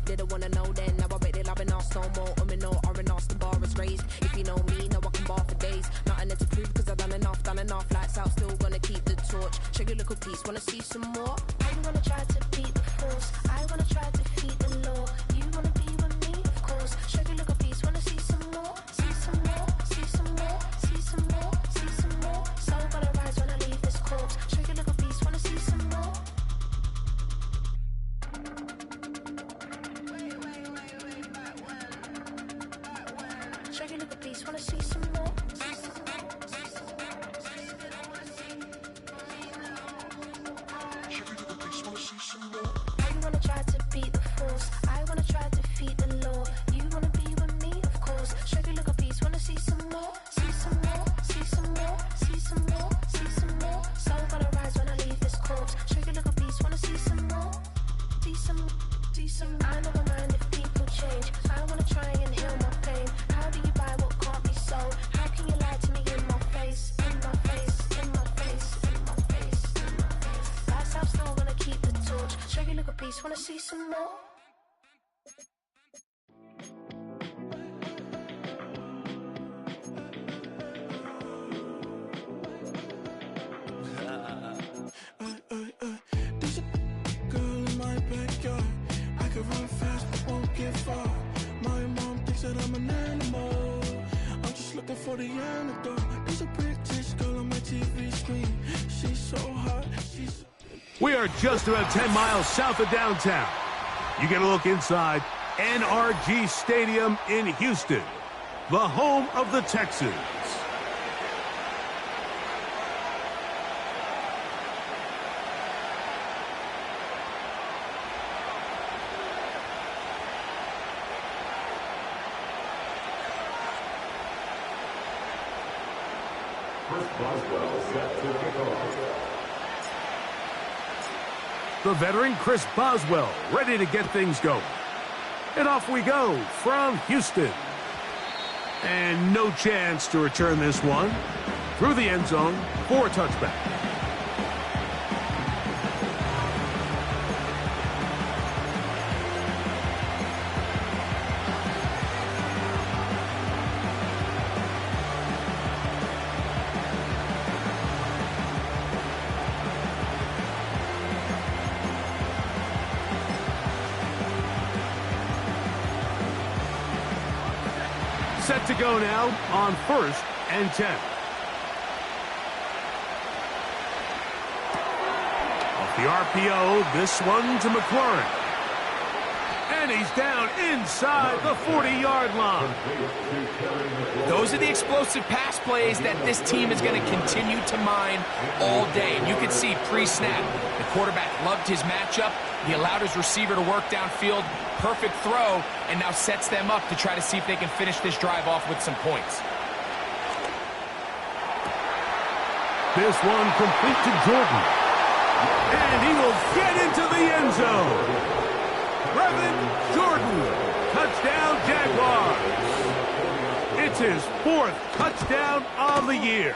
Didn't wanna know then, now I bet they loving us no more. No, R&R, the bar is raised. If you know me, know I can bar for days. Nothing left to prove because I've done enough. Lights out, still gonna keep the torch. Shake your little piece, wanna see some more? I wanna try to beat the force. I wanna try to defeat the law. You wanna be with me, of course. Shake your little piece, wanna see some more? See some more, see some more, see some more, see some more. Soul gonna rise when I leave this corpse. Shake your little piece, wanna see some more? Shake your little piece, wanna see some more? I wanna try to beat the force. I wanna try to defeat the law. You wanna be with me, of course. Shake your little piece, wanna see some more? See some more, see some more, see some more, see some more. Soul gonna rise when I leave this corpse. Shake your little piece, wanna see some more? See some, see some. I never mind if people change. I wanna try and heal my pain. How do you buy what can't be sold? How can you lie to me in my face? In my face, in my face, in my face, in my face. That's how still gonna keep the torch. Shake your little piece, wanna see some more? There's a girl in my backyard. I can run fast but won't get far. My mom thinks that I'm an animal. I'm just looking for the antidote. There's a British girl on my TV screen. She's so hot, she's... We are just about 10 miles south of downtown. You get a look inside NRG Stadium in Houston, the home of the Texans. Chris Boswell set to kick off. The veteran Chris Boswell ready to get things going. And off we go from Houston. And no chance to return this one through the end zone for a touchback. Set to go now on 1st and 10. Off the RPO, this one to McLaurin. And he's down inside the 40-yard line. Those are the explosive pass plays that this team is going to continue to mine all day. And you can see pre-snap, the quarterback loved his matchup. He allowed his receiver to work downfield. Perfect throw, and now sets them up to try to see if they can finish this drive off with some points. This one complete to Jordan. And he will get into the end zone. Brevin Jordan, touchdown Jaguars. It's his 4th touchdown of the year.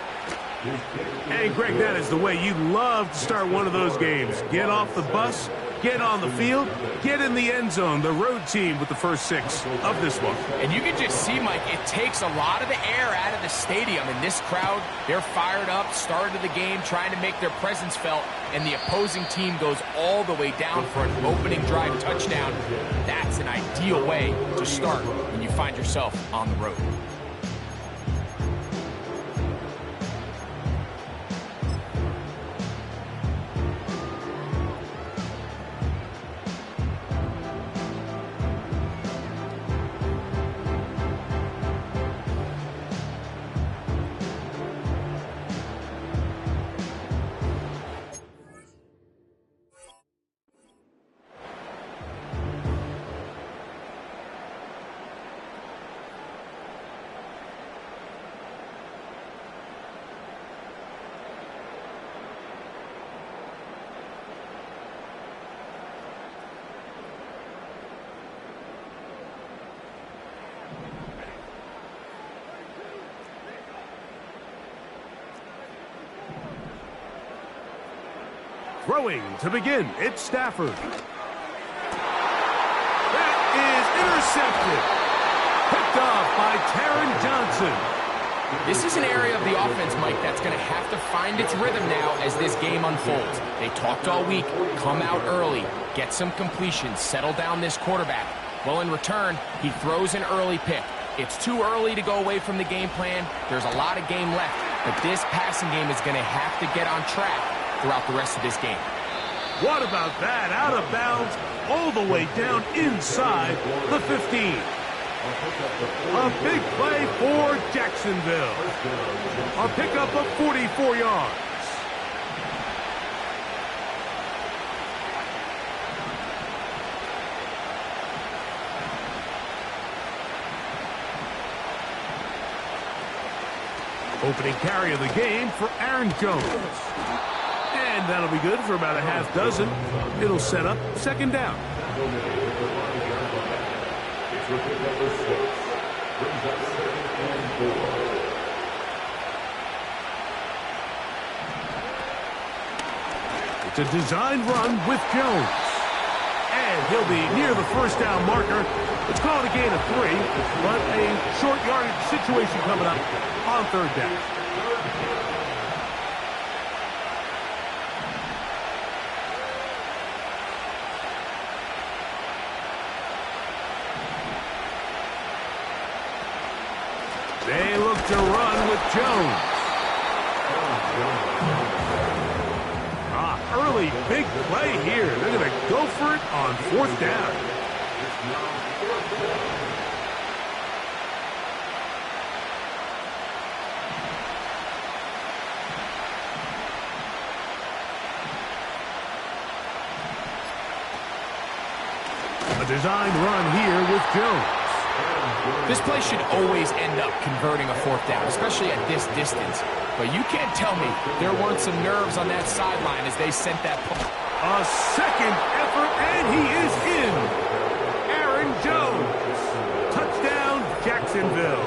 And Greg, that is the way you love to start one of those games. Get off the bus, get on the field, get in the end zone. The road team with the first 6 of this one. And you can just see, Mike, it takes a lot of the air out of the stadium. And this crowd, they're fired up, started the game, trying to make their presence felt. And the opposing team goes all the way down for an opening drive touchdown. That's an ideal way to start when you find yourself on the road. Throwing to begin, it's Stafford. That intercepted. Picked off by Taron Johnson. This is an area of the offense, Mike, that's going to have to find its rhythm now as this game unfolds. They talked all week, come out early, get some completions, settle down this quarterback. Well, in return, he throws an early pick. It's too early to go away from the game plan. There's a lot of game left, but this passing game is going to have to get on track throughout the rest of this game. What about that? Out of bounds, all the way down inside the 15. A big play for Jacksonville. A pickup of 44 yards. Opening carry of the game for Aaron Jones. And that'll be good for about a half dozen. It'll set up second down. It's a designed run with Jones. And he'll be near the first down marker. Let's call it a gain of 3, but a short yardage situation coming up on third down. They look to run with Jones. Early big play here. They're going to go for it on fourth down. A designed run here with Jones. This play should always end up converting a fourth down, especially at this distance. But you can't tell me there weren't some nerves on that sideline as they sent that pull. A second effort, and he is in. Aaron Jones. Touchdown, Jacksonville.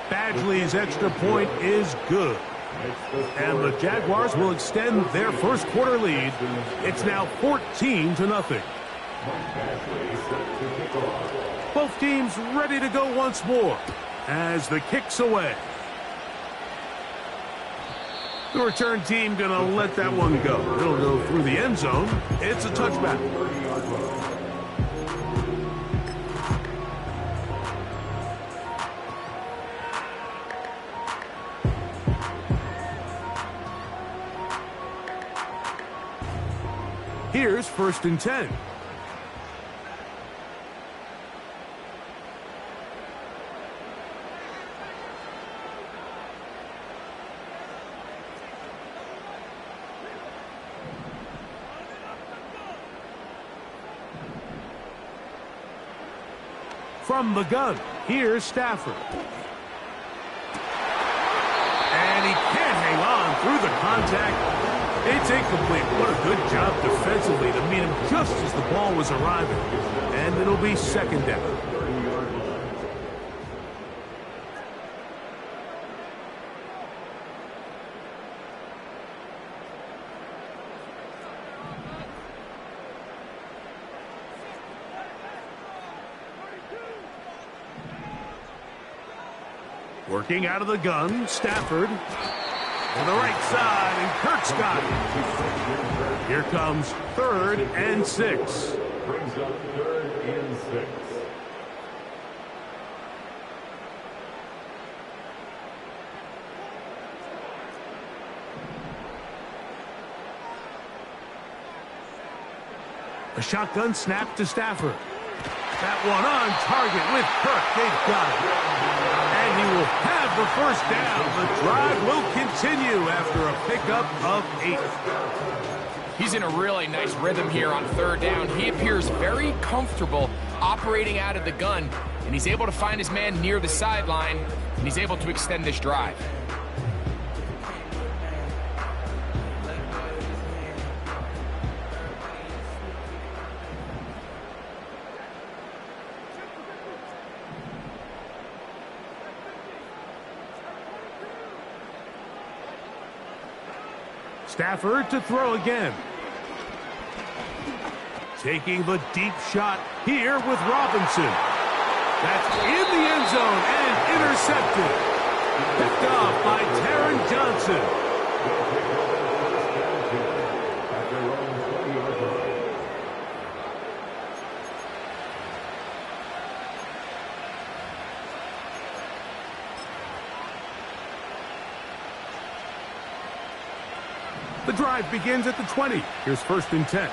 Badgley's extra point is good. And the Jaguars will extend their first quarter lead. It's now 14-0. Both teams ready to go once more as the kick's away. The return team going to let that one go. It'll go through the end zone. It's a touchback. Here's 1st and 10. From the gun, here's Stafford. And he can't hang on through the contact. It's incomplete. What a good job defensively to meet him just as the ball was arriving. And it'll be second down. Working out of the gun, Stafford. To the right side, and Kirk's got it. Here comes 3rd and 6. Brings up 3rd and 6. A shotgun snap to Stafford. That one on target with Kirk. They've got it. And he will have the first down. The drive will continue after a pickup of 8. He's in a really nice rhythm here on third down. He appears very comfortable operating out of the gun, and he's able to find his man near the sideline, and he's able to extend this drive. Stafford to throw again. taking the deep shot here with Robinson. That's in the end zone and intercepted. Picked off by Taron Johnson. The drive begins at the 20. Here's 1st and 10.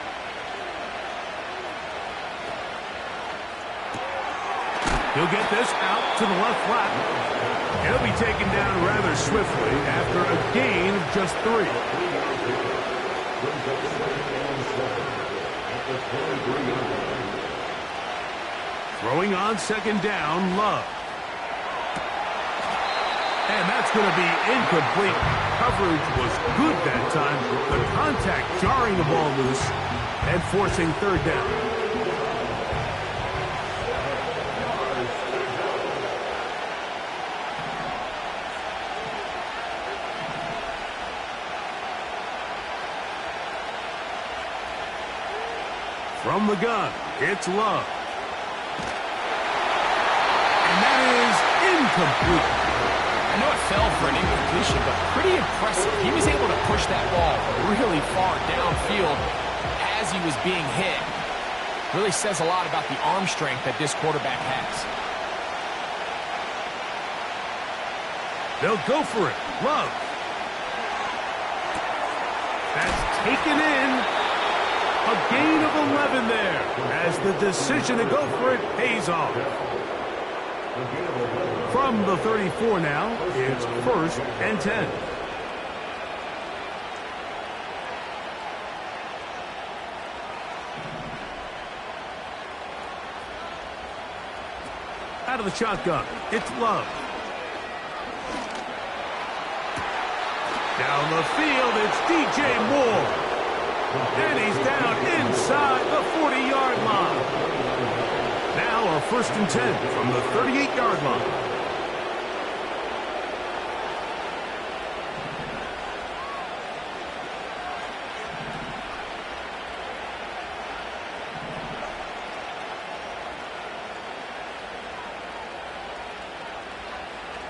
He'll get this out to the left flat. He'll be taken down rather swiftly after a gain of just 3. Throwing on 2nd down, Love. And that's going to be incomplete. Coverage was good that time. The contact jarring the ball loose and forcing 3rd down. From the gun, it's Love. And that is incomplete. I know it fell for an incompletion, but pretty impressive. He was able to push that ball really far downfield as he was being hit. Really says a lot about the arm strength that this quarterback has. They'll go for it. Love. That's taken in. A gain of 11 there as the decision to go for it pays off. From the 34 now, it's 1st and 10. Out of the shotgun, it's Love. Down the field, it's DJ Moore. And he's down inside the 40-yard line. Now a 1st and 10 from the 38-yard line.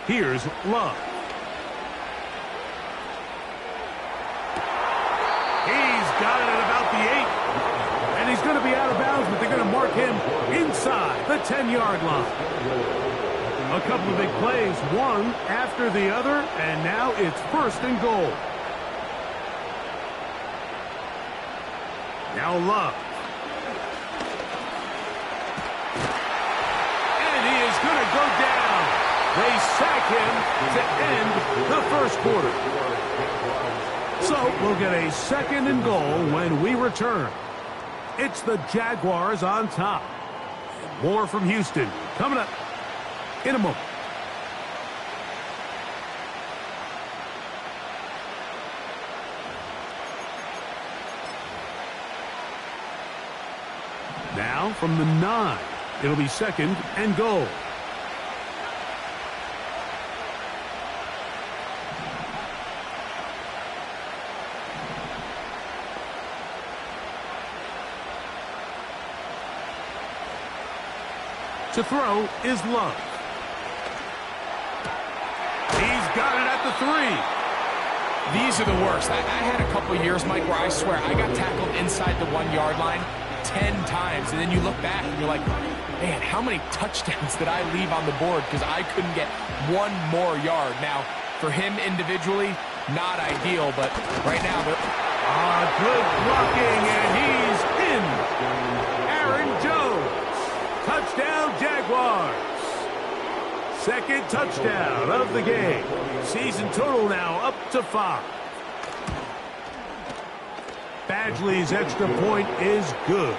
Here's Love. He's got it at about the 8. And he's going to be out of bounds, but they're going to mark him inside the 10-yard line. A couple of big plays, one after the other, and now it's 1st and goal. Now Love. And he is going to go down. They sack him to end the 1st quarter. So we'll get a 2nd and goal when we return. It's the Jaguars on top. More from Houston coming up in a moment. Now from the 9, it'll be 2nd and goal. To throw is Love. He's got it at the 3. These are the worst. I had a couple years, Mike, where I swear I got tackled inside the 1-yard line 10 times. And then you look back and you're like, man, how many touchdowns did I leave on the board because I couldn't get one more yard? Now, for him individually, not ideal, but right now, good blocking, and he's in. Aaron Jones. Touchdown, Jaguars. 2nd touchdown of the game. Season total now up to 5. Badgley's extra point is good.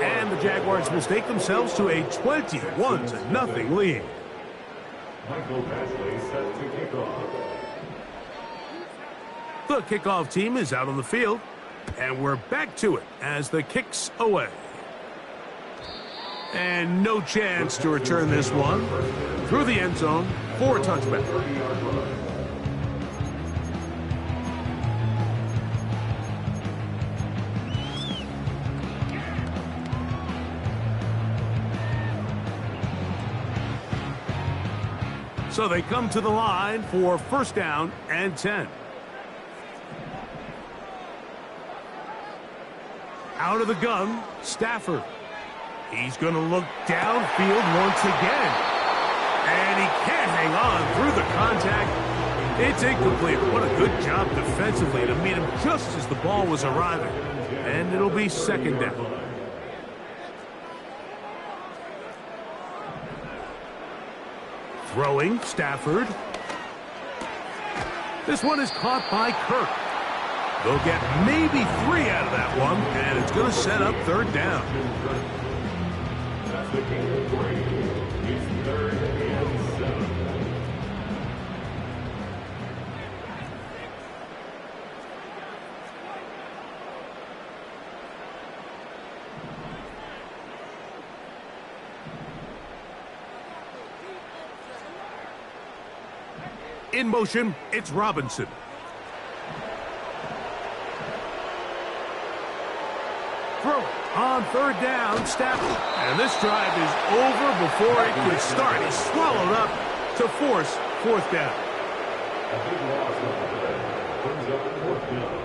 And the Jaguars will stake themselves to a 21-0 lead. Michael Badgley set to kick off. The kickoff team is out on the field, and we're back to it as the kick's away. And no chance to return this one through the end zone for a touchback. So they come to the line for first down and 10. Out of the gun, Stafford. He's going to look downfield once again. And he can't hang on through the contact. It's incomplete. What a good job defensively to meet him just as the ball was arriving. And it'll be second down. Throwing, Stafford. This one is caught by Kirk. They'll get maybe 3 out of that one, and it's going to set up third down. That's the game of 3. It's third and 7. In motion, it's Robinson. Throw on third down, Stafford. And this drive is over before it could start. He's swallowed up to force fourth down. A big loss on the play. Brings up fourth down.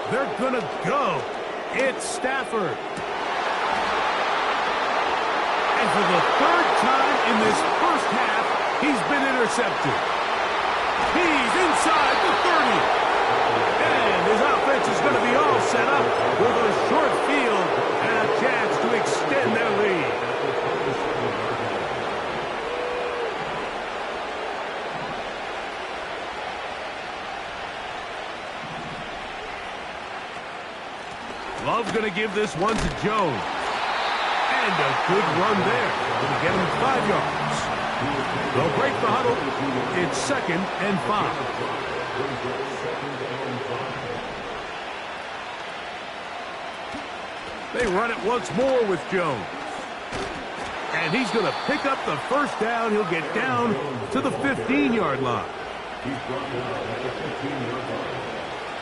They're gonna go. It's Stafford. And for the third time in this first half, he's been intercepted. He's inside the 30. And his offense is going to be all set up with a short field and a chance to extend their lead. Love going to give this one to Jones. And a good run there. Going to get him 5 yards. They'll break the huddle. It's second and 5. They run it once more with Jones. And he's going to pick up the first down. He'll get down to the 15-yard line. He's brought down at the 15-yard line.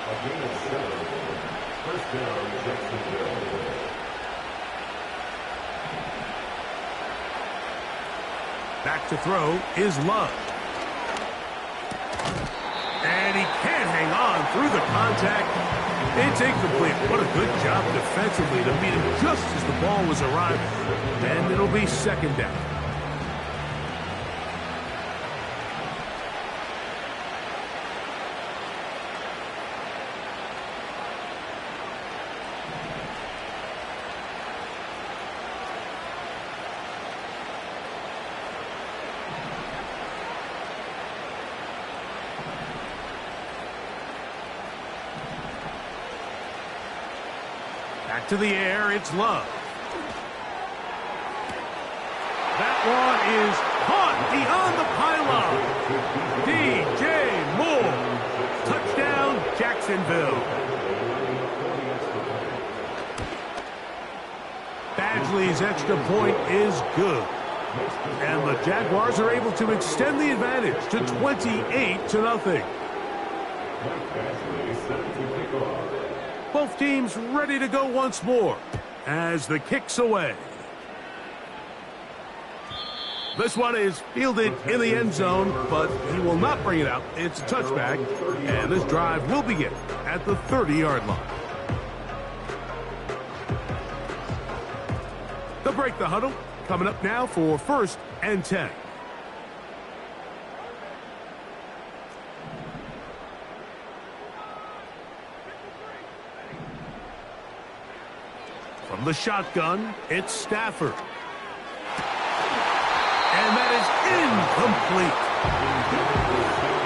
A gain of 7. First down, Jacksonville. Back to throw is Love. And he can't hang on through the contact. It's incomplete. What a good job defensively to meet him just as the ball was arriving. And it'll be second down. Back to the air, it's Love. That one is caught beyond the pylon. DJ Moore. Touchdown, Jacksonville. Badgley's extra point is good. And the Jaguars are able to extend the advantage to 28-0. Both teams ready to go once more as the kick's away. This one is fielded in the end zone, but he will not bring it out. It's a touchback, and this drive will begin at the 30-yard line. They'll break the huddle. Coming up now for first and 10. From the shotgun, it's Stafford. And that is incomplete.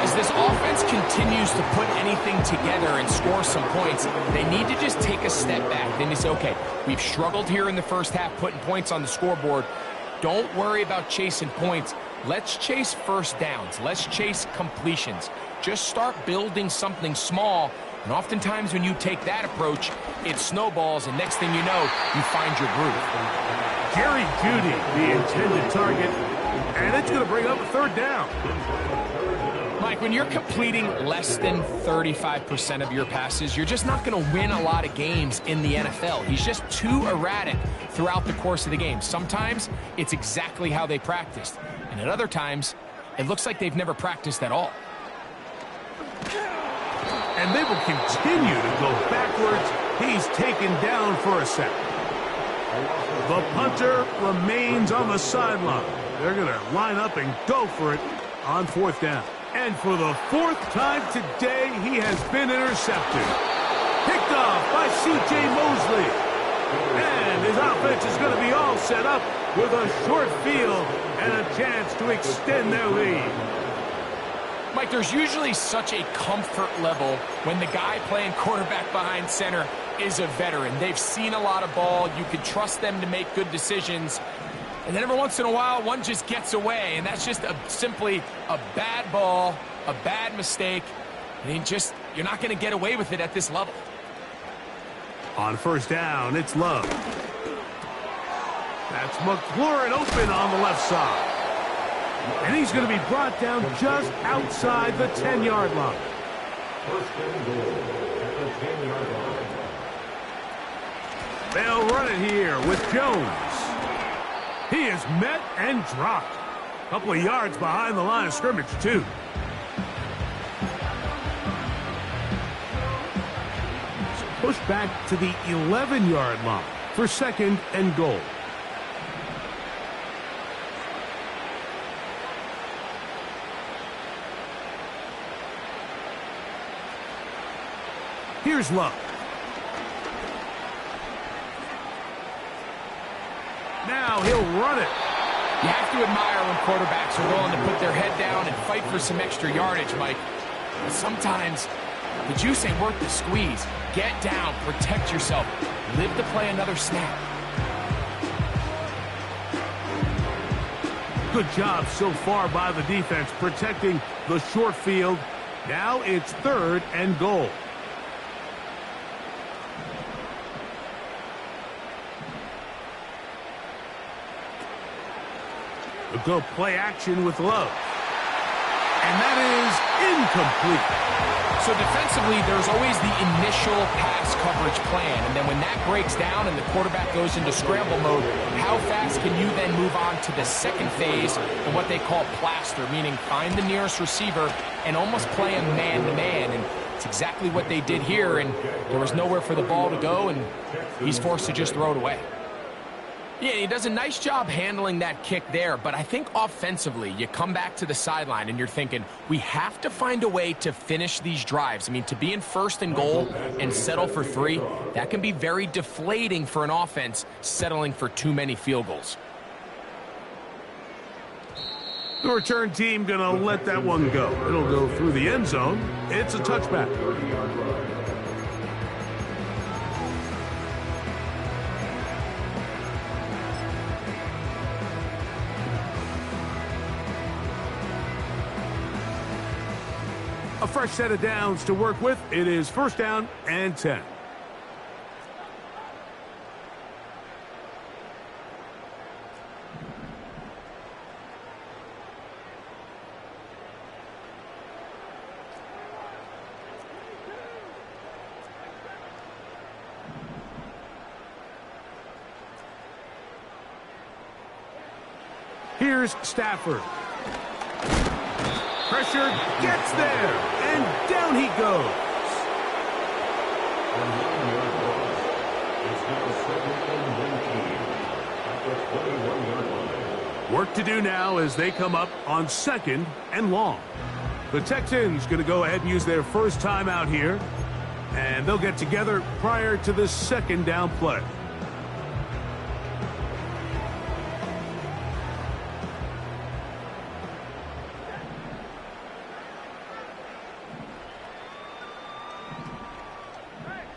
As this offense continues to put anything together and score some points, they need to just take a step back. Then it's okay. We've struggled here in the first half putting points on the scoreboard. Don't worry about chasing points. Let's chase first downs. Let's chase completions. Just start building something small. And oftentimes when you take that approach, it snowballs, and next thing you know, you find your groove. Jerry Jeudy, the intended target, and it's going to bring up a third down. Mike, when you're completing less than 35% of your passes, you're just not going to win a lot of games in the NFL. He's just too erratic throughout the course of the game. Sometimes it's exactly how they practiced, and at other times, it looks like they've never practiced at all. And they will continue to go backwards. He's taken down for a sack. The punter remains on the sideline. They're going to line up and go for it on 4th down. And for the 4th time today, he has been intercepted. Picked off by C.J. Mosley. And his offense is going to be all set up with a short field and a chance to extend their lead. Mike, there's usually such a comfort level when the guy playing quarterback behind center is a veteran. They've seen a lot of ball. You can trust them to make good decisions. And then every once in a while, one just gets away, and that's just simply a bad ball, a bad mistake. And you're not going to get away with it at this level. On 1st down, it's Love. That's McLaurin open on the left side. And he's going to be brought down just outside the 10-yard line. 1st and goal at the 10-yard line. They'll run it here with Jones. He is met and dropped. A couple of yards behind the line of scrimmage, too. So push back to the 11-yard line for 2nd and goal. Here's Love. Now he'll run it. You have to admire when quarterbacks are willing to put their head down and fight for some extra yardage, Mike. But sometimes the juice ain't worth the squeeze. Get down, protect yourself, live to play another snap. Good job so far by the defense protecting the short field. Now it's 3rd and goal. They'll go play action with Love. And that is incomplete. So defensively, there's always the initial pass coverage plan. And then when that breaks down and the quarterback goes into scramble mode, how fast can you then move on to the second phase and what they call plaster, meaning find the nearest receiver and almost play him man-to-man. And it's exactly what they did here, and there was nowhere for the ball to go, and he's forced to just throw it away. Yeah, he does a nice job handling that kick there, but I think offensively, you come back to the sideline and you're thinking, we have to find a way to finish these drives. I mean, to be in 1st and goal and settle for 3, that can be very deflating for an offense settling for too many field goals. The return team going to let that one go. It'll go through the end zone. It's a touchback. A fresh set of downs to work with. It is 1st down and 10. Here's Stafford. Pressure gets there, and down he goes. Work to do now as they come up on 2nd and long. The Texans going to go ahead and use their first timeout here, and they'll get together prior to the 2nd down play.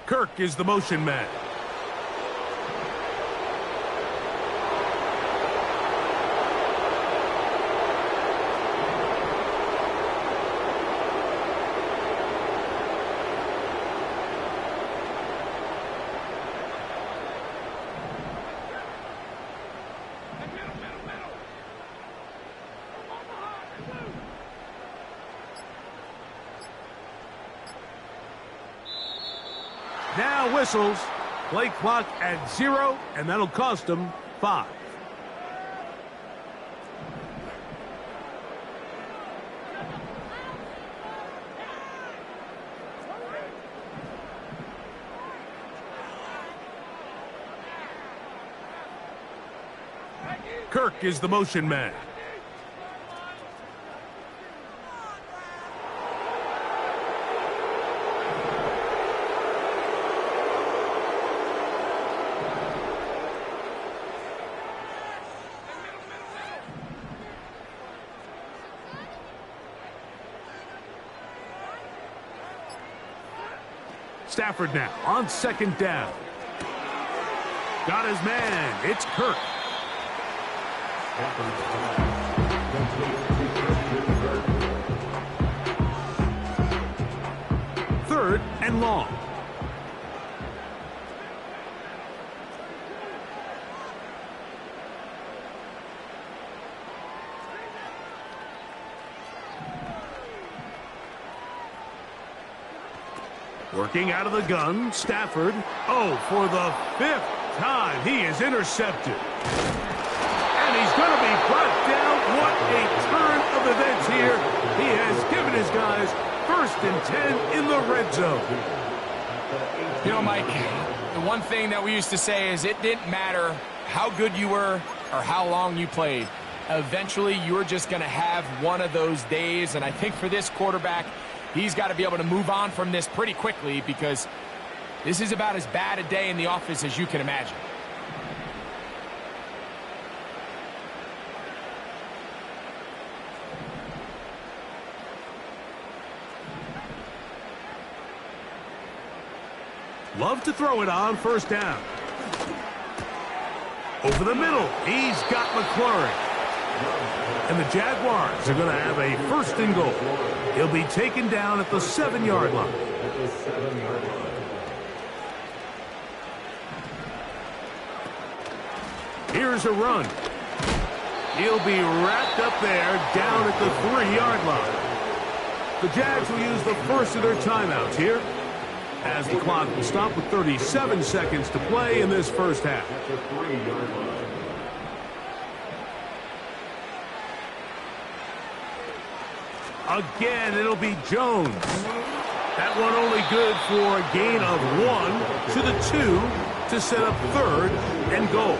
Kirk is the motion man. now whistles. Play clock at 0, and that'll cost them 5. Kirk is the motion man. Stafford now on 2nd down. Got his man. It's Kirk. Third and long. Working out of the gun, Stafford. Oh, for the 5th time, he is intercepted. And he's going to be brought down. What a turn of events here. He has given his guys 1st and 10 in the red zone. You know, Mike, the one thing that we used to say is it didn't matter how good you were or how long you played. Eventually, you're just going to have one of those days. And I think for this quarterback, he's got to be able to move on from this pretty quickly because this is about as bad a day in the office as you can imagine. Love to throw it on 1st down. Over the middle, he's got McLaurin. And the Jaguars are going to have a 1st and goal. He'll be taken down at the 7-yard line. Here's a run. He'll be wrapped up there down at the 3-yard line. The Jags will use the first of their timeouts here, as the clock will stop with 37 seconds to play in this 1st half. Again, it'll be Jones. That one only good for a gain of 1 to the 2 to set up 3rd and goal.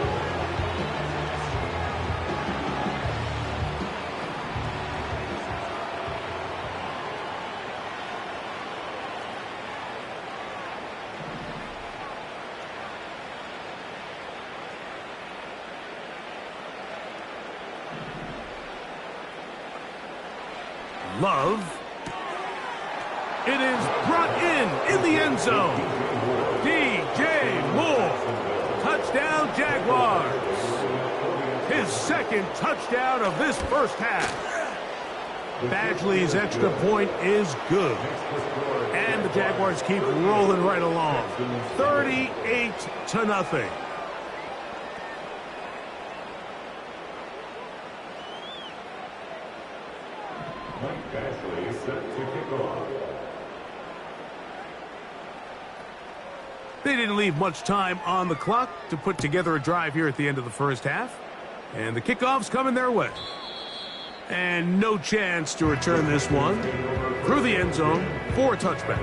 Love. It is brought in the end zone. DJ Moore. Touchdown, Jaguars. His 2nd touchdown of this 1st half. Badgley's extra point is good. And the Jaguars keep rolling right along. 38-0. They didn't leave much time on the clock to put together a drive here at the end of the 1st half. And the kickoff's coming their way. And no chance to return this one through the end zone for a touchback.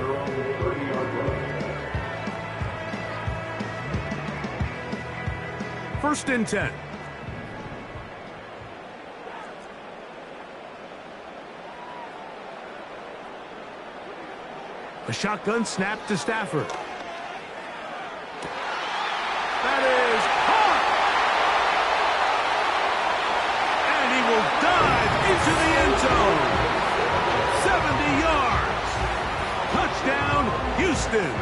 1st and 10. A shotgun snap to Stafford. That is caught! And he will dive into the end zone. 70 yards. Touchdown, Houston.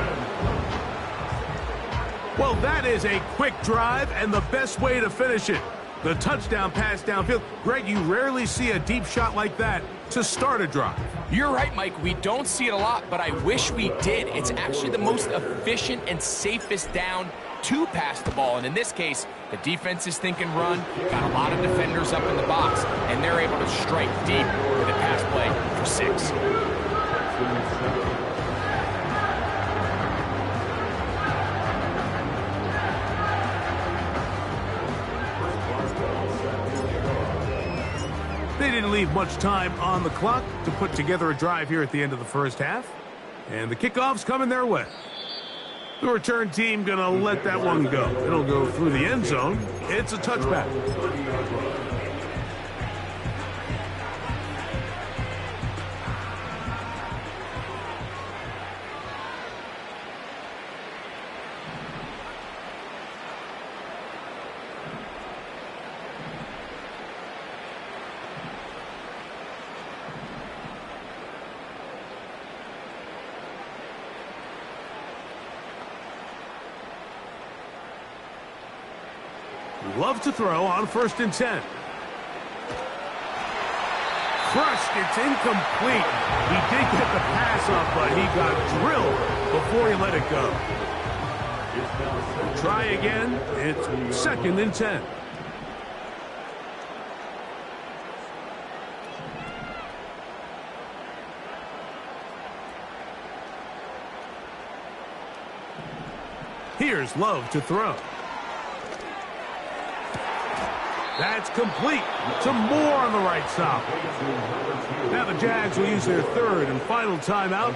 Well, that is a quick drive and the best way to finish it. The touchdown pass downfield. Greg, you rarely see a deep shot like that to start a drive. You're right, Mike. We don't see it a lot, but I wish we did. It's actually the most efficient and safest down to pass the ball. And in this case, the defense is thinking run, got a lot of defenders up in the box, and they're able to strike deep with a pass play for 6. They didn't leave much time on the clock to put together a drive here at the end of the first half. And the kickoff's coming their way. The return team going to let that one go. It'll go through the end zone. It's a touchback. Love to throw on 1st and 10. Crushed. It's incomplete. He did get the pass off, but he got drilled before he let it go. Try again. It's 2nd and 10. Here's Love to throw. That's complete. Some more on the right side. Now the Jags will use their 3rd and final timeout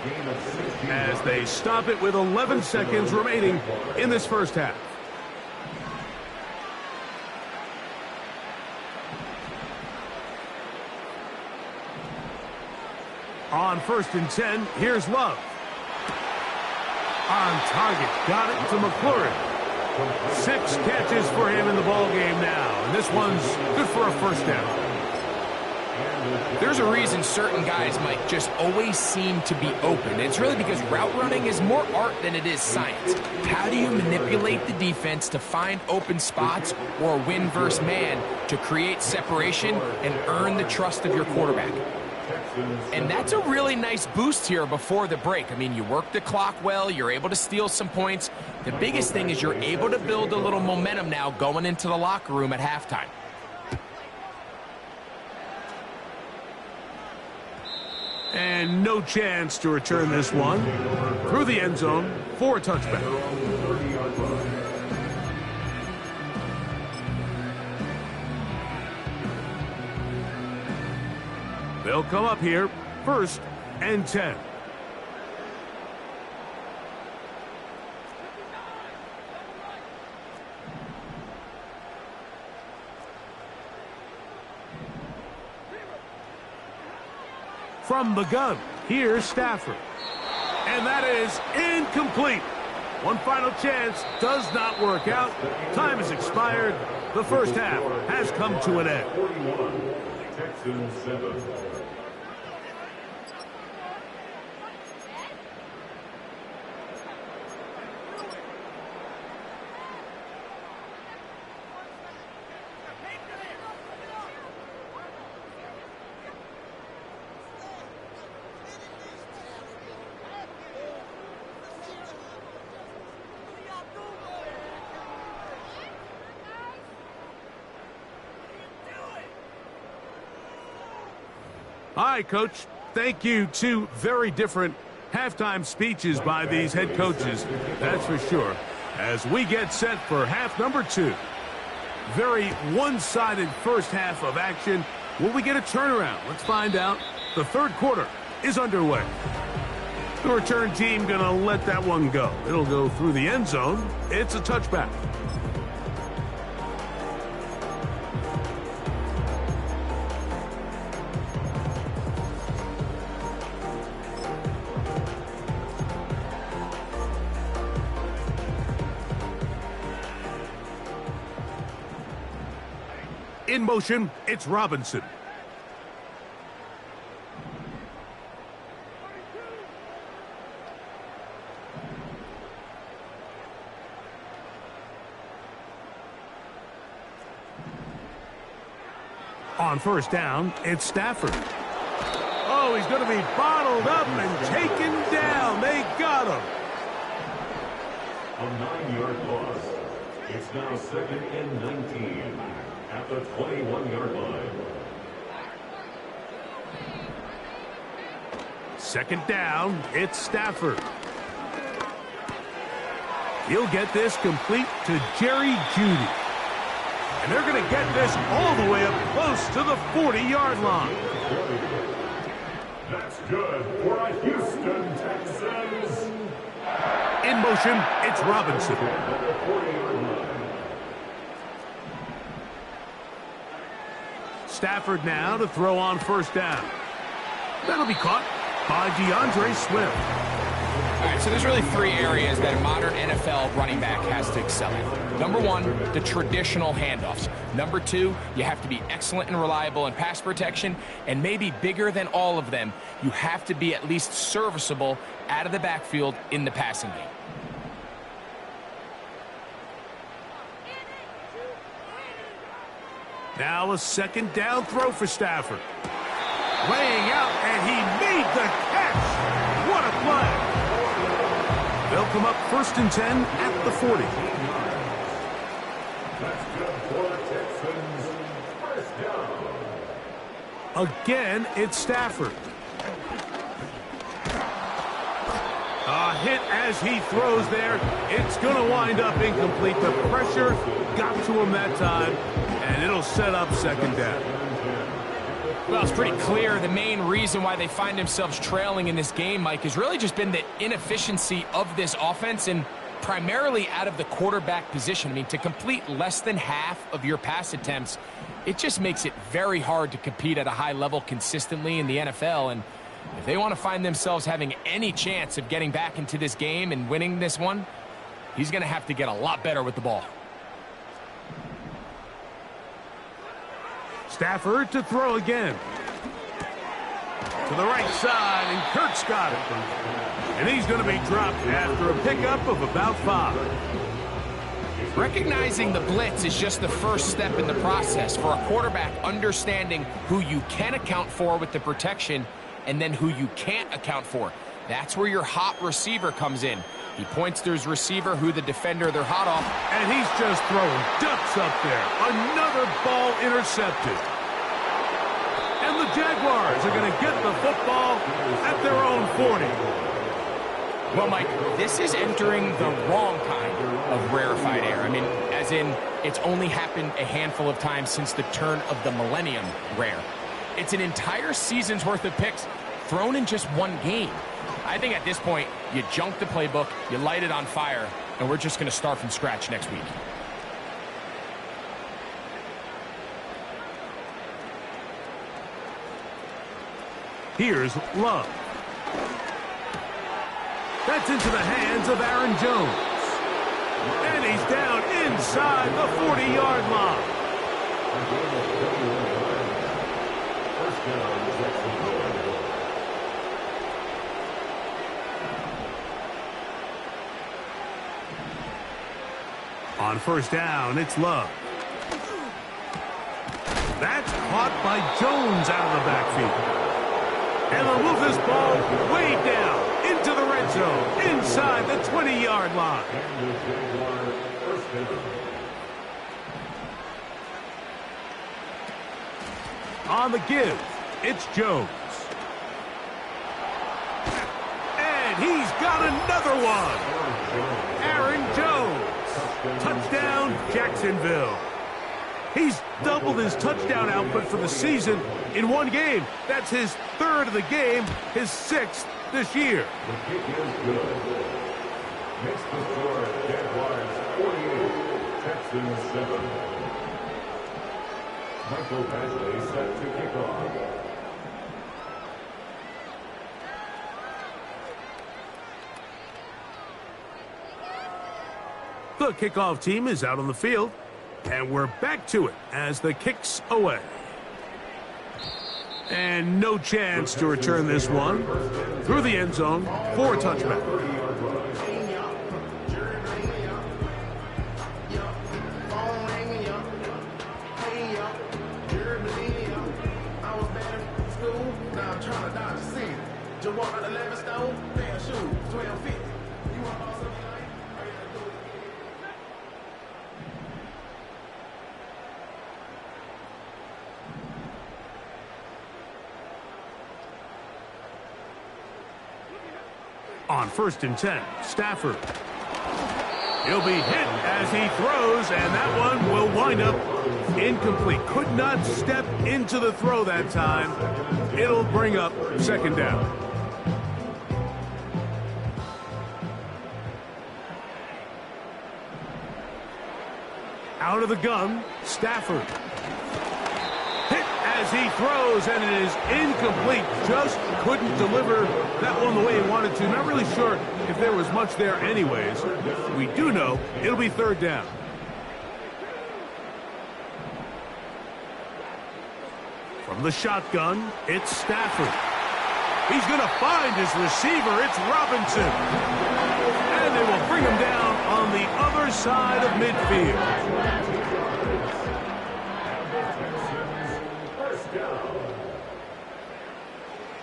as they stop it with 11 seconds remaining in this first half. On 1st and 10, here's Love. On target. Got it to McLaurin. 6 catches for him in the ballgame now. And this one's good for a first down. There's a reason certain guys might just always seem to be open. It's really because route running is more art than it is science. How do you manipulate the defense to find open spots or win versus man to create separation and earn the trust of your quarterback? And that's a really nice boost here before the break. I mean, you work the clock well, you're able to steal some points. The biggest thing is you're able to build a little momentum now going into the locker room at halftime. And no chance to return this one through the end zone for a touchback. They'll come up here, 1st and 10. From the gun, here's Stafford. And that is incomplete. One final chance does not work out. Time has expired. The first half has come to an end. Texans 7. All right, Coach. Thank you. 2 very different halftime speeches by these head coaches, that's for sure, as we get set for half number 2. Very one-sided first half of action. Will we get a turnaround? Let's find out. The 3rd quarter is underway. The return team going to let that one go. It'll go through the end zone. It's a touchback. In motion, it's Robinson. On 1st down, it's Stafford. Oh, he's going to be bottled up and taken down. They got him. A 9-yard loss. It's now 2nd and 19 at the 21-yard line. 2nd down, it's Stafford. He'll get this complete to Jerry Jeudy. And they're going to get this all the way up close to the 40-yard line. That's good for a Houston Texans. In motion, it's Robinson. Stafford now to throw on first down. That'll be caught by DeAndre Swift. All right, so there's really three areas that a modern NFL running back has to excel at. Number one, the traditional handoffs. Number two, you have to be excellent and reliable in pass protection. And maybe bigger than all of them, you have to be at least serviceable out of the backfield in the passing game. Now a second down throw for Stafford. Laying out, and he made the catch. What a play. They'll come up 1st and 10 at the 40. That's good for the Texans. First down. Again, it's Stafford. A hit as he throws there. It's going to wind up incomplete. The pressure got to him that time, and it'll set up second down. Well, it's pretty clear the main reason why they find themselves trailing in this game, Mike, has really just been the inefficiency of this offense and primarily out of the quarterback position. I mean, to complete less than half of your pass attempts, it just makes it very hard to compete at a high level consistently in the NFL. And if they want to find themselves having any chance of getting back into this game and winning this one, he's going to have to get a lot better with the ball. Stafford to throw again. To the right side, and Kurt's got it. And he's going to be dropped after a pickup of about 5. Recognizing the blitz is just the first step in the process for a quarterback understanding who you can account for with the protection and then who you can't account for. That's where your hot receiver comes in. He points to his receiver, who the defender they're hot off. And he's just throwing ducks up there. Another ball intercepted. And the Jaguars are going to get the football at their own 40. Well, Mike, this is entering the wrong kind of rarefied air. I mean, as in, it's only happened a handful of times since the turn of the millennium rare. It's an entire season's worth of picks thrown in just one game. I think at this point, you junk the playbook, you light it on fire, and we're just going to start from scratch next week. Here's Love. That's into the hands of Aaron Jones. And he's down inside the 40-yard line. First down, Jacksonville. On first down, it's Love. That's caught by Jones out of the backfield. And they'll move this ball way down into the red zone, inside the 20-yard line. On the give, it's Jones. And he's got another one. Aaron Jones. Touchdown, Jacksonville. He's doubled his touchdown output for the season in one game. That's his 3rd of the game, his 6th this year. The kick is good. Makes the score Jaguars 48, Texans 7. Michael Ashley set to kick off. The kickoff team is out on the field, and we're back to it as the kick's away. And no chance to return this one through the end zone for a touchback. On 1st and 10, Stafford. He'll be hit as he throws, and that one will wind up incomplete. Could not step into the throw that time. It'll bring up second down. Out of the gun, Stafford. Hit as he throws, and it is incomplete. Just couldn't deliver that one the way he wanted to. Not really sure if there was much there anyways. We do know it'll be third down. From the shotgun, it's Stafford. He's going to find his receiver. It's Robinson. And they will bring him down on the other side of midfield.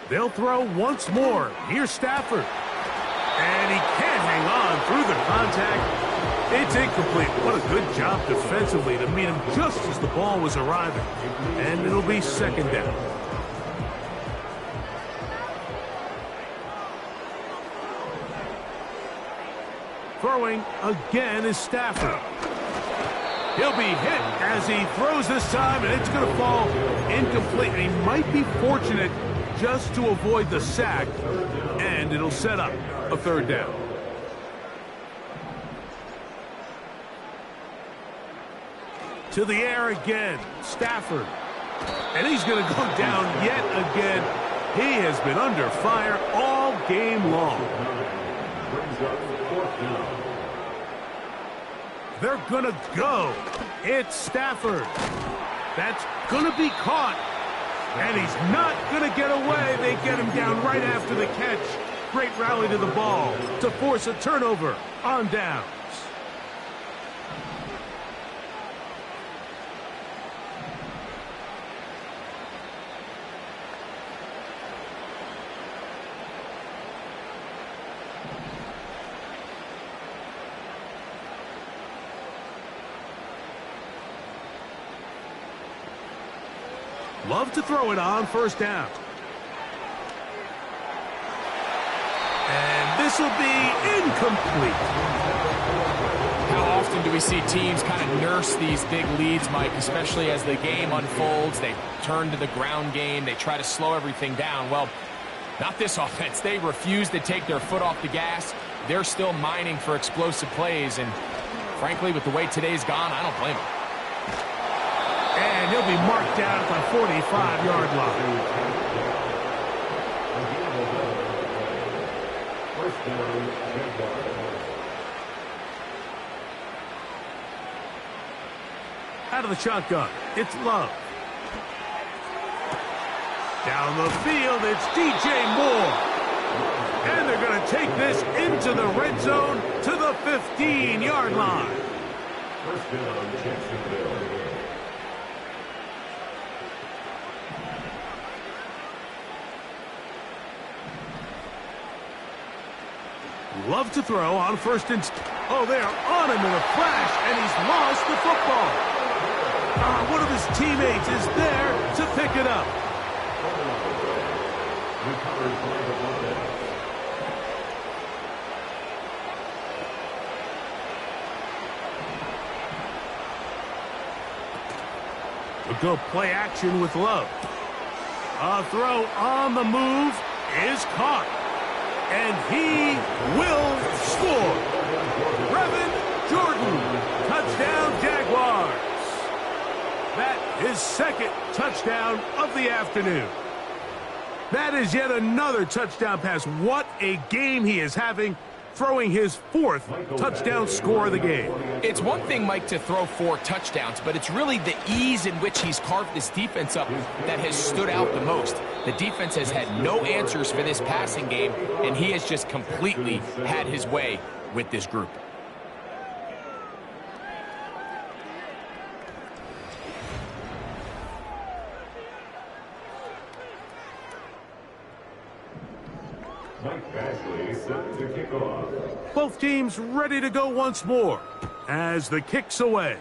They'll throw once more. Here's Stafford. And he can't hang on through the contact. It's incomplete. What a good job defensively to meet him just as the ball was arriving. And it'll be second down. Throwing again is Stafford. He'll be hit as he throws this time, and it's going to fall incomplete. And he might be fortunate just to avoid the sack, and it'll set up a third down. To the air again, Stafford. And he's going to go down yet again. He has been under fire all game long. They're going to go. It's Stafford. That's going to be caught. And he's not going to get away. They get him down right after the catch. Great rally to the ball to force a turnover on downs. Love to throw it on first down. And this will be incomplete. How often do we see teams kind of nurse these big leads, Mike, especially as the game unfolds? They turn to the ground game. They try to slow everything down. Well, not this offense. They refuse to take their foot off the gas. They're still mining for explosive plays. And frankly, with the way today's gone, I don't blame them. And he'll be marked down at the 45-yard line. Out of the shotgun, it's Love. Down the field, it's DJ Moore. And they're going to take this into the red zone to the 15-yard line. First down, Jacksonville. Love to throw on first and... Oh, they're on him in a flash, and he's lost the football. One of his teammates is there to pick it up. We'll go play action with Love. A throw on the move is caught. And he will score. Brevin Jordan, touchdown Jaguars. That is second touchdown of the afternoon. That is yet another touchdown pass. What a game he is having, throwing his fourth touchdown score of the game. It's one thing, Mike, to throw 4 touchdowns, but it's really the ease in which he's carved this defense up that has stood out the most. The defense has had no answers for this passing game, and he has just completely had his way with this group. Mike Bashley set to kick off. Both teams ready to go once more as the kick's away.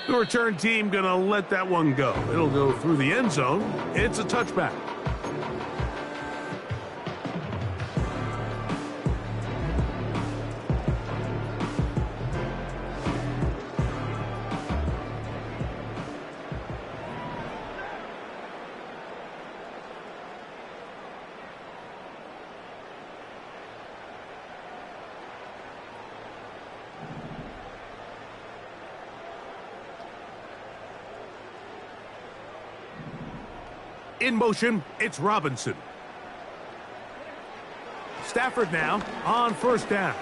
The return team going to let that one go. It'll go through the end zone. It's a touchback. In motion, it's Robinson. Stafford now on first down.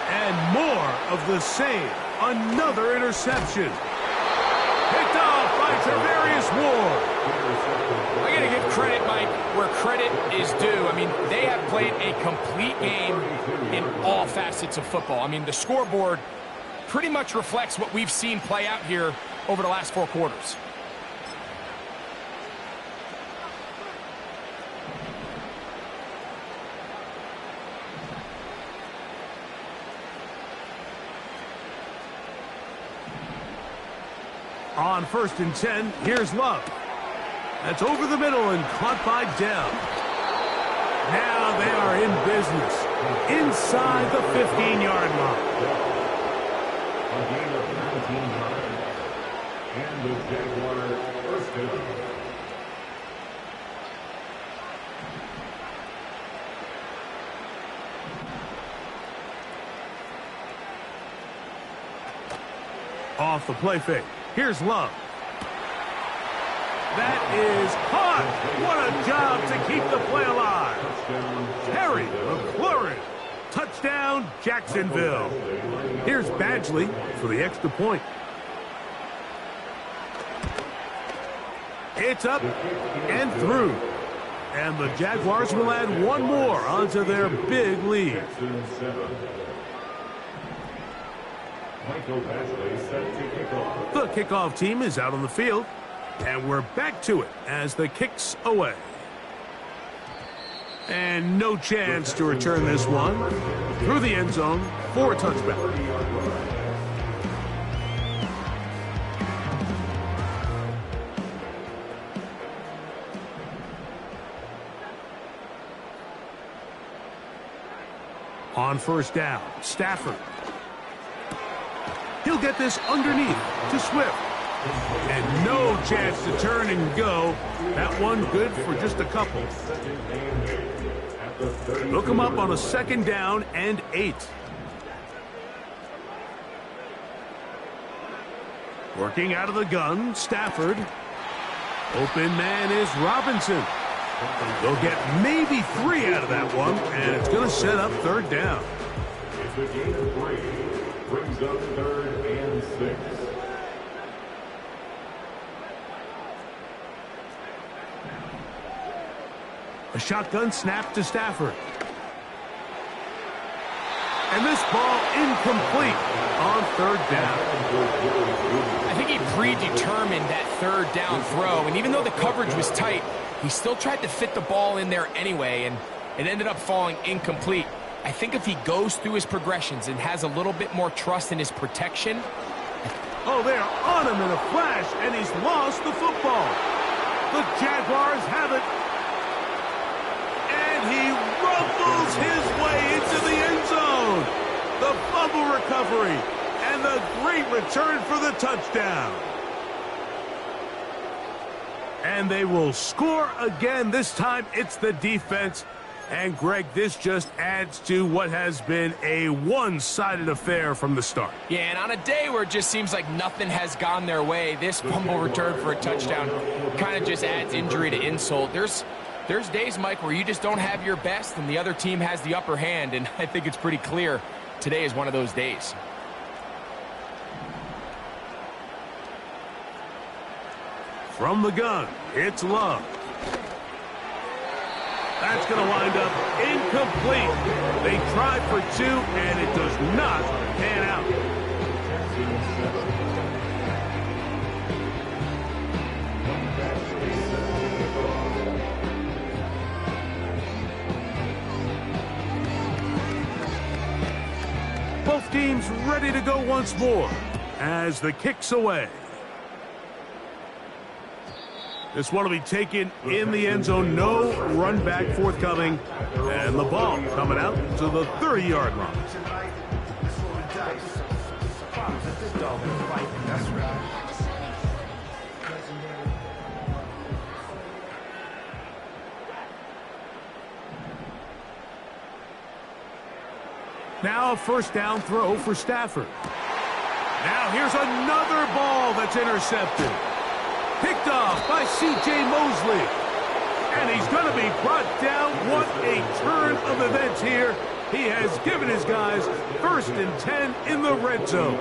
And more of the same. Another interception. Picked off by Tarvarius Ward. I got to give credit, Mike, where credit is due. I mean, they have played a complete game in all facets of football. I mean, the scoreboard pretty much reflects what we've seen play out here over the last 4 quarters. On 1st and 10, here's Love. That's over the middle and caught by Dell. Now they are in business inside the 15-yard line. A gain of 19 yards. And the Jaguars first down. Off the play fake. Here's Love. That is caught. What a job to keep the play alive. Terry McLaurin. Touchdown, Jacksonville. Here's Badgley for the extra point. It's up and through. And the Jaguars will add one more onto their big lead. The kickoff team is out on the field. And we're back to it as the kick's away. And no chance to return this one. Through the end zone for a touchback. On first down, Stafford. He'll get this underneath to Swift. And no chance to turn and go. That one good for just a couple. Look him up on a 2nd down and 8. Working out of the gun, Stafford. Open man is Robinson. They'll get maybe 3 out of that one, and it's going to set up 3rd down. It's a gain of 3. Brings up 3rd and 6. A shotgun snap to Stafford. And this ball incomplete on 3rd down. I think he predetermined that 3rd down throw, and even though the coverage was tight, he still tried to fit the ball in there anyway, and it ended up falling incomplete. I think if he goes through his progressions and has a little bit more trust in his protection. Oh, they're on him in a flash, and he's lost the football. The Jaguars have it. He rumbles his way into the end zone. The fumble recovery and the great return for the touchdown. And they will score again. This time it's the defense. And Greg, this just adds to what has been a one-sided affair from the start. Yeah, and on a day where it just seems like nothing has gone their way, this fumble return for a touchdown kind of just adds injury to insult. There's days, Mike, where you just don't have your best and the other team has the upper hand, and I think it's pretty clear today is one of those days. From the gun, it's Love. That's going to wind up incomplete. They tried for 2, and it does not pan out. Both teams ready to go once more as the kick's away. This one will be taken in the end zone. No run back forthcoming. And the ball coming out to the 30-yard line. Now a 1st down throw for Stafford. Now here's another ball that's intercepted. Picked off by C.J. Mosley. And he's going to be brought down. What a turn of events here. He has given his guys 1st and 10 in the red zone.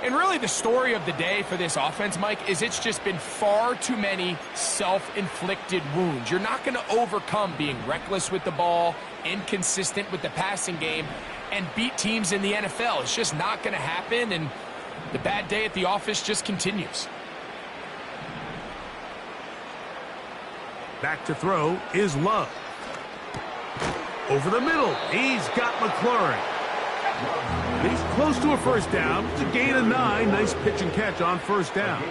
And really the story of the day for this offense, Mike, is it's just been far too many self-inflicted wounds. You're not going to overcome being reckless with the ball, inconsistent with the passing game, and beat teams in the NFL. It's just not going to happen, and the bad day at the office just continues. Back to throw is Love. Over the middle, he's got McLaurin. He's close to a first down. It's a gain of 9. Nice pitch and catch on first down.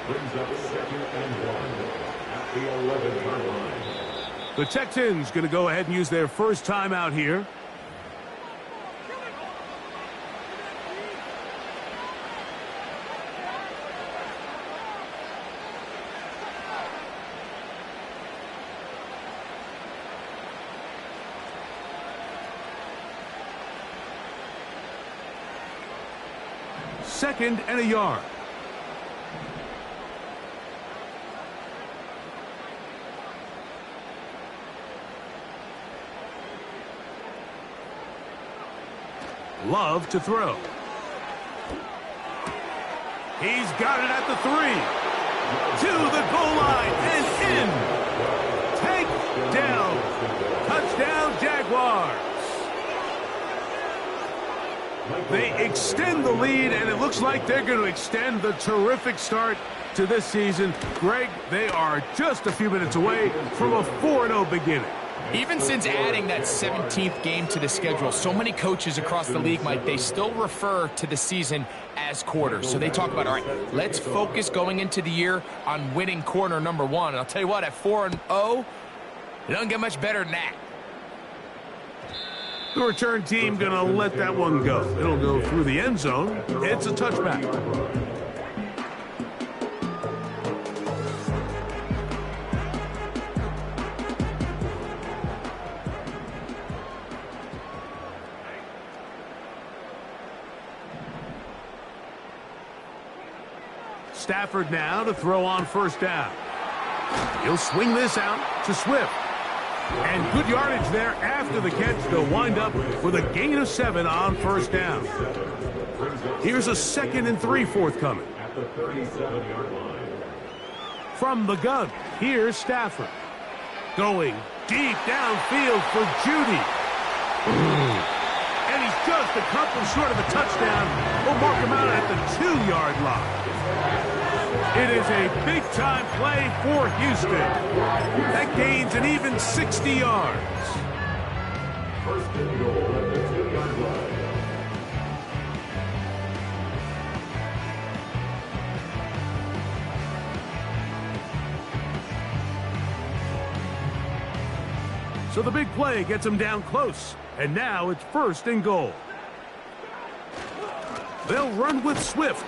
Brings up 2nd and 1 at the 11-yard line. The Texans going to go ahead and use their first timeout here. Second and a yard. Love to throw. He's got it at the 3. To the goal line and in. Takedown. Touchdown, Jaguars. They extend the lead, and it looks like they're going to extend the terrific start to this season. Greg, they are just a few minutes away from a 4-0 beginning. Even since adding that 17th game to the schedule, so many coaches across the league, Mike, they still refer to the season as quarters. So they talk about, all right, let's focus going into the year on winning quarter number 1. And I'll tell you what, at 4-0, it doesn't get much better than that. The return team going to let that one go. It'll go through the end zone. It's a touchback. Stafford now to throw on first down. He'll swing this out to Swift. And good yardage there after the catch to wind up with a gain of 7 on first down. Here's a 2nd and 3 forthcoming. At the 37-yard line. From the gun, here's Stafford. Going deep downfield for Judy. And he's just a couple short of a touchdown. We'll mark him out at the 2-yard line. It is a big-time play for Houston. That gains an even 60 yards. First and goal at the 2-yard line. So the big play gets him down close. And now it's 1st and goal. They'll run with Swift.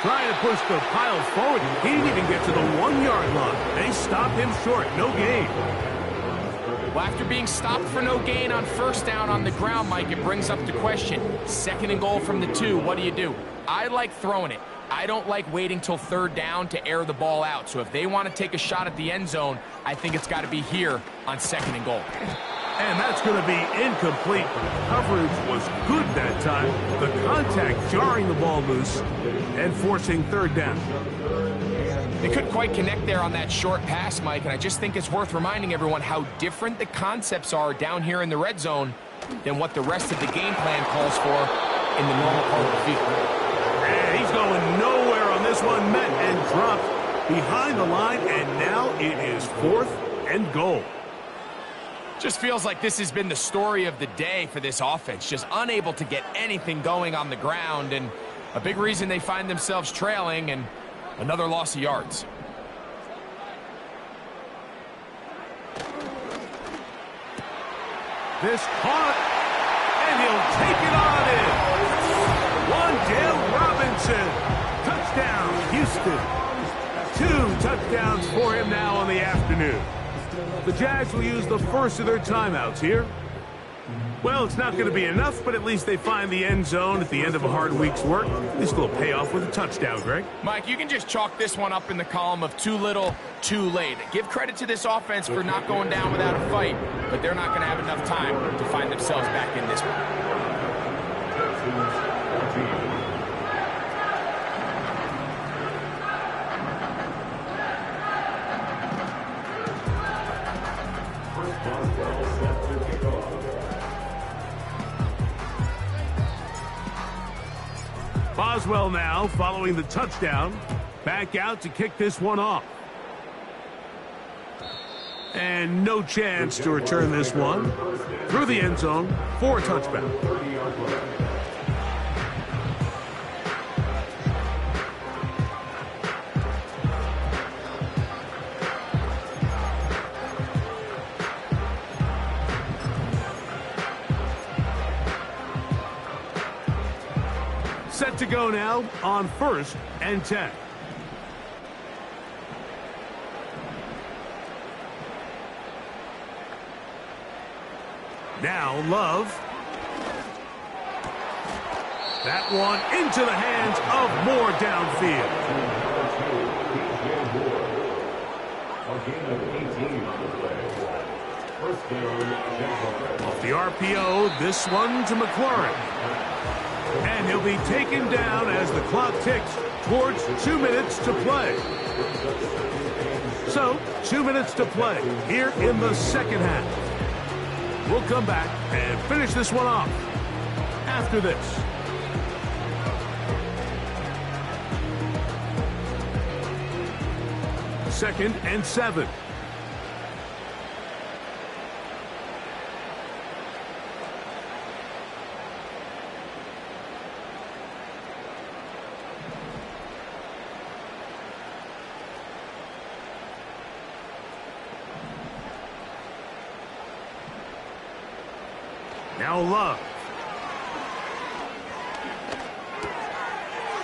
Trying to push the pile forward. He didn't even get to the 1-yard line. They stop him short. No gain. Well, after being stopped for no gain on first down on the ground, Mike, it brings up the question. 2nd and goal from the 2. What do? I like throwing it. I don't like waiting till 3rd down to air the ball out. So if they want to take a shot at the end zone, I think it's got to be here on 2nd and goal. And that's going to be incomplete. Coverage was good that time. The contact jarring the ball loose and forcing 3rd down. They couldn't quite connect there on that short pass, Mike, and I just think it's worth reminding everyone how different the concepts are down here in the red zone than what the rest of the game plan calls for in the normal part of the field. And he's going nowhere on this one. Met and dropped behind the line, and now it is 4th and goal. Just feels like this has been the story of the day for this offense. Just unable to get anything going on the ground, and a big reason they find themselves trailing, and another loss of yards. This caught, and he'll take it on in. Wan'Dale Robinson. Touchdown, Houston. 2 touchdowns for him now on the afternoon. The Jags will use the first of their timeouts here. Well, it's not going to be enough, but at least they find the end zone at the end of a hard week's work. This will pay off with a touchdown, Greg. Mike, you can just chalk this one up in the column of too little, too late. Give credit to this offense for not going down without a fight, but they're not going to have enough time to find themselves back in this one. Boswell now, following the touchdown, back out to kick this one off. And no chance to return this one through the end zone for a touchback. Set to go now on 1st and 10. Now Love. That one into the hands of Moore downfield. Off the RPO, this one to McLaurin. And he'll be taken down as the clock ticks towards 2 minutes to play. So, 2 minutes to play here in the second half. We'll come back and finish this one off after this. Second and 7. Now Love.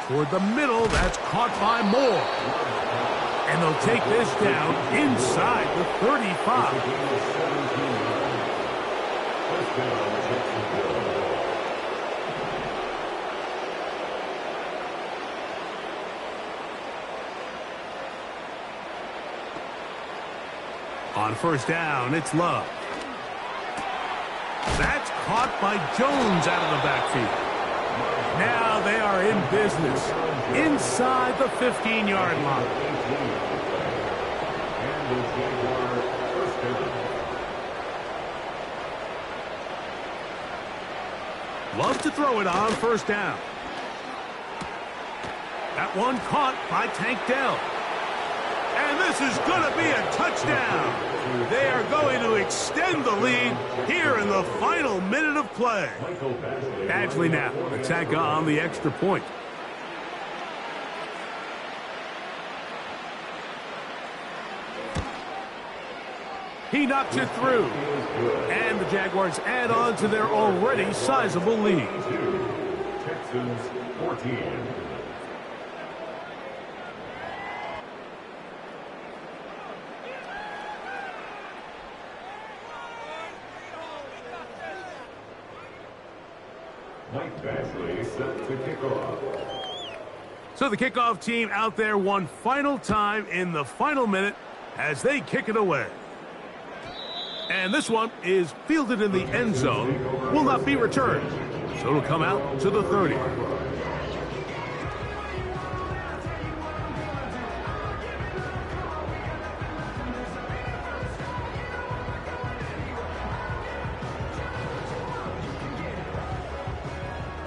Toward the middle, that's caught by Moore. And they'll take this down inside the 35. On 1st down, it's Love. That's caught by Jones out of the backfield. Now they are in business inside the 15-yard line. Love to throw it on 1st down. That one caught by Tank Dell. And this is going to be a touchdown. They are going to extend the lead here in the final minute of play. Badgley now, attack on the extra point. He knocks it through. And the Jaguars add on to their already sizable lead. Texans 14. Mike Badgley set to kick off. So the kickoff team out there one final time in the final minute as they kick it away. And this one is fielded in the end zone, will not be returned. So it'll come out to the 30.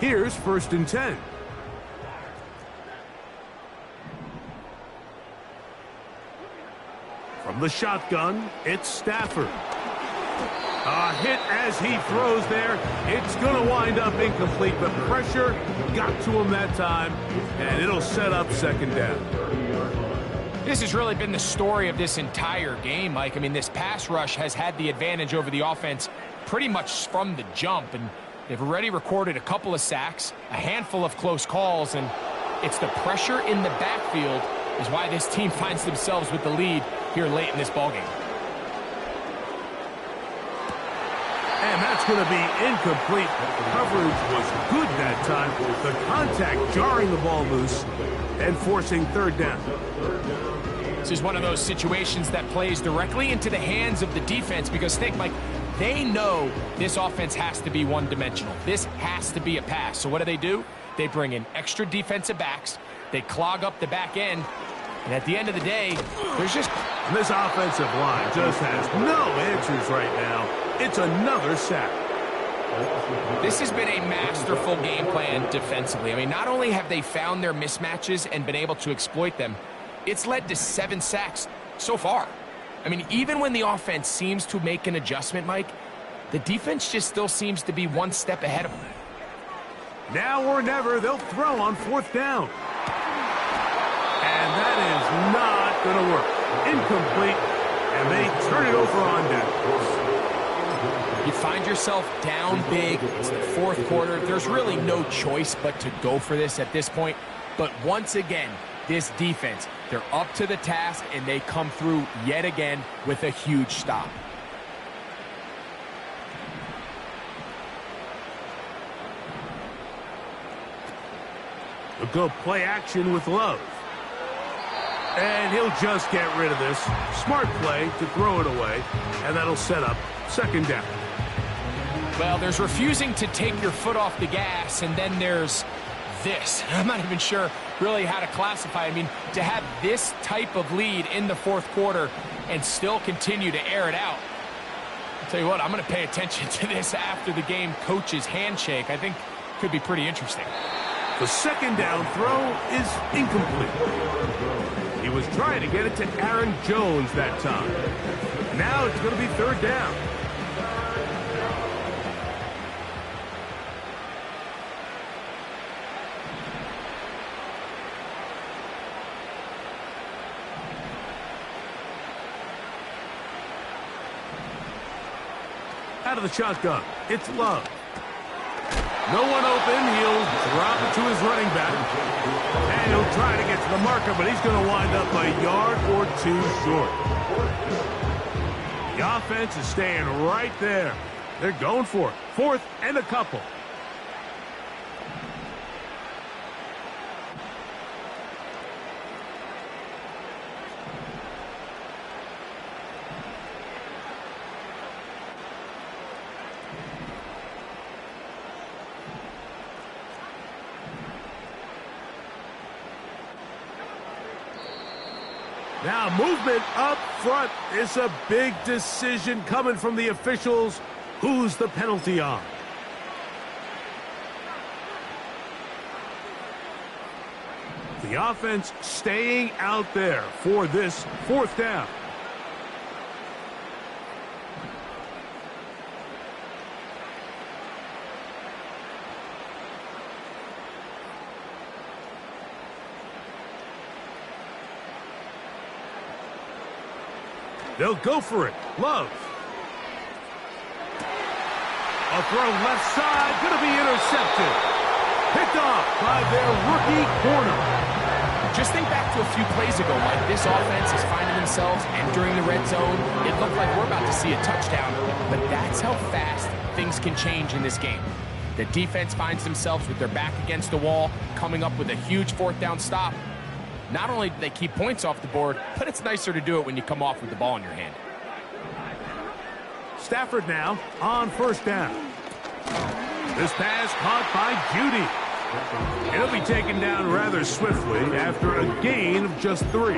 Here's 1st and 10. From the shotgun, it's Stafford. A hit as he throws there. It's going to wind up incomplete, but pressure got to him that time, and it'll set up 2nd down. This has really been the story of this entire game, Mike. I mean, this pass rush has had the advantage over the offense pretty much from the jump, and they've already recorded a couple of sacks, a handful of close calls, and it's the pressure in the backfield is why this team finds themselves with the lead here late in this ballgame. And that's going to be incomplete. Coverage was good that time. The contact jarring the ball loose and forcing third down. This is one of those situations that plays directly into the hands of the defense because think, Mike, they know this offense has to be one-dimensional. This has to be a pass. So what do? They bring in extra defensive backs. They clog up the back end. And at the end of the day, there's just... This offensive line just has no answers right now. It's another sack. This has been a masterful game plan defensively. I mean, not only have they found their mismatches and been able to exploit them, it's led to 7 sacks so far. I mean, even when the offense seems to make an adjustment, Mike, the defense just still seems to be one step ahead of them. Now or never, they'll throw on 4th down. And that is not going to work. Incomplete, and they turn it over on down. You find yourself down big. It's the 4th quarter. There's really no choice but to go for this at this point. But once again, this defense, they're up to the task, and they come through yet again with a huge stop. They'll go play action with Love. And he'll just get rid of this. Smart play to throw it away, and that'll set up 2nd down. Well, there's refusing to take your foot off the gas, and then there's this. I'm not even sure really how to classify. I mean, to have this type of lead in the 4th quarter and still continue to air it out. I'll tell you what, I'm going to pay attention to this after the game coach's handshake. I think could be pretty interesting. The 2nd down throw is incomplete. He was trying to get it to Aaron Jones that time. Now it's going to be 3rd down. Out of the shotgun, it's Love. No one open. He'll drop it to his running back. And he'll try to get to the marker, but he's going to wind up a yard or 2 short. The offense is staying right there. They're going for it. 4th and a couple. Now movement up front is a big decision coming from the officials. Who's the penalty on? The offense staying out there for this 4th down. They'll go for it. Love. A throw left side, going to be intercepted. Picked off by their rookie corner. Just think back to a few plays ago, Mike. This offense is finding themselves entering the red zone. It looked like we're about to see a touchdown, but that's how fast things can change in this game. The defense finds themselves with their back against the wall, coming up with a huge 4th down stop. Not only do they keep points off the board, but it's nicer to do it when you come off with the ball in your hand. Stafford now on 1st down. This pass caught by Judy. It'll be taken down rather swiftly after a gain of just 3.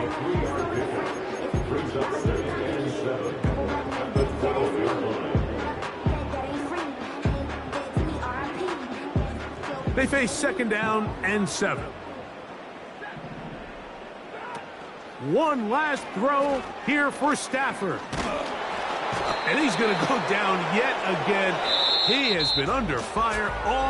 They face 2nd down and 7. One last throw here for Stafford. And he's going to go down yet again. He has been under fire all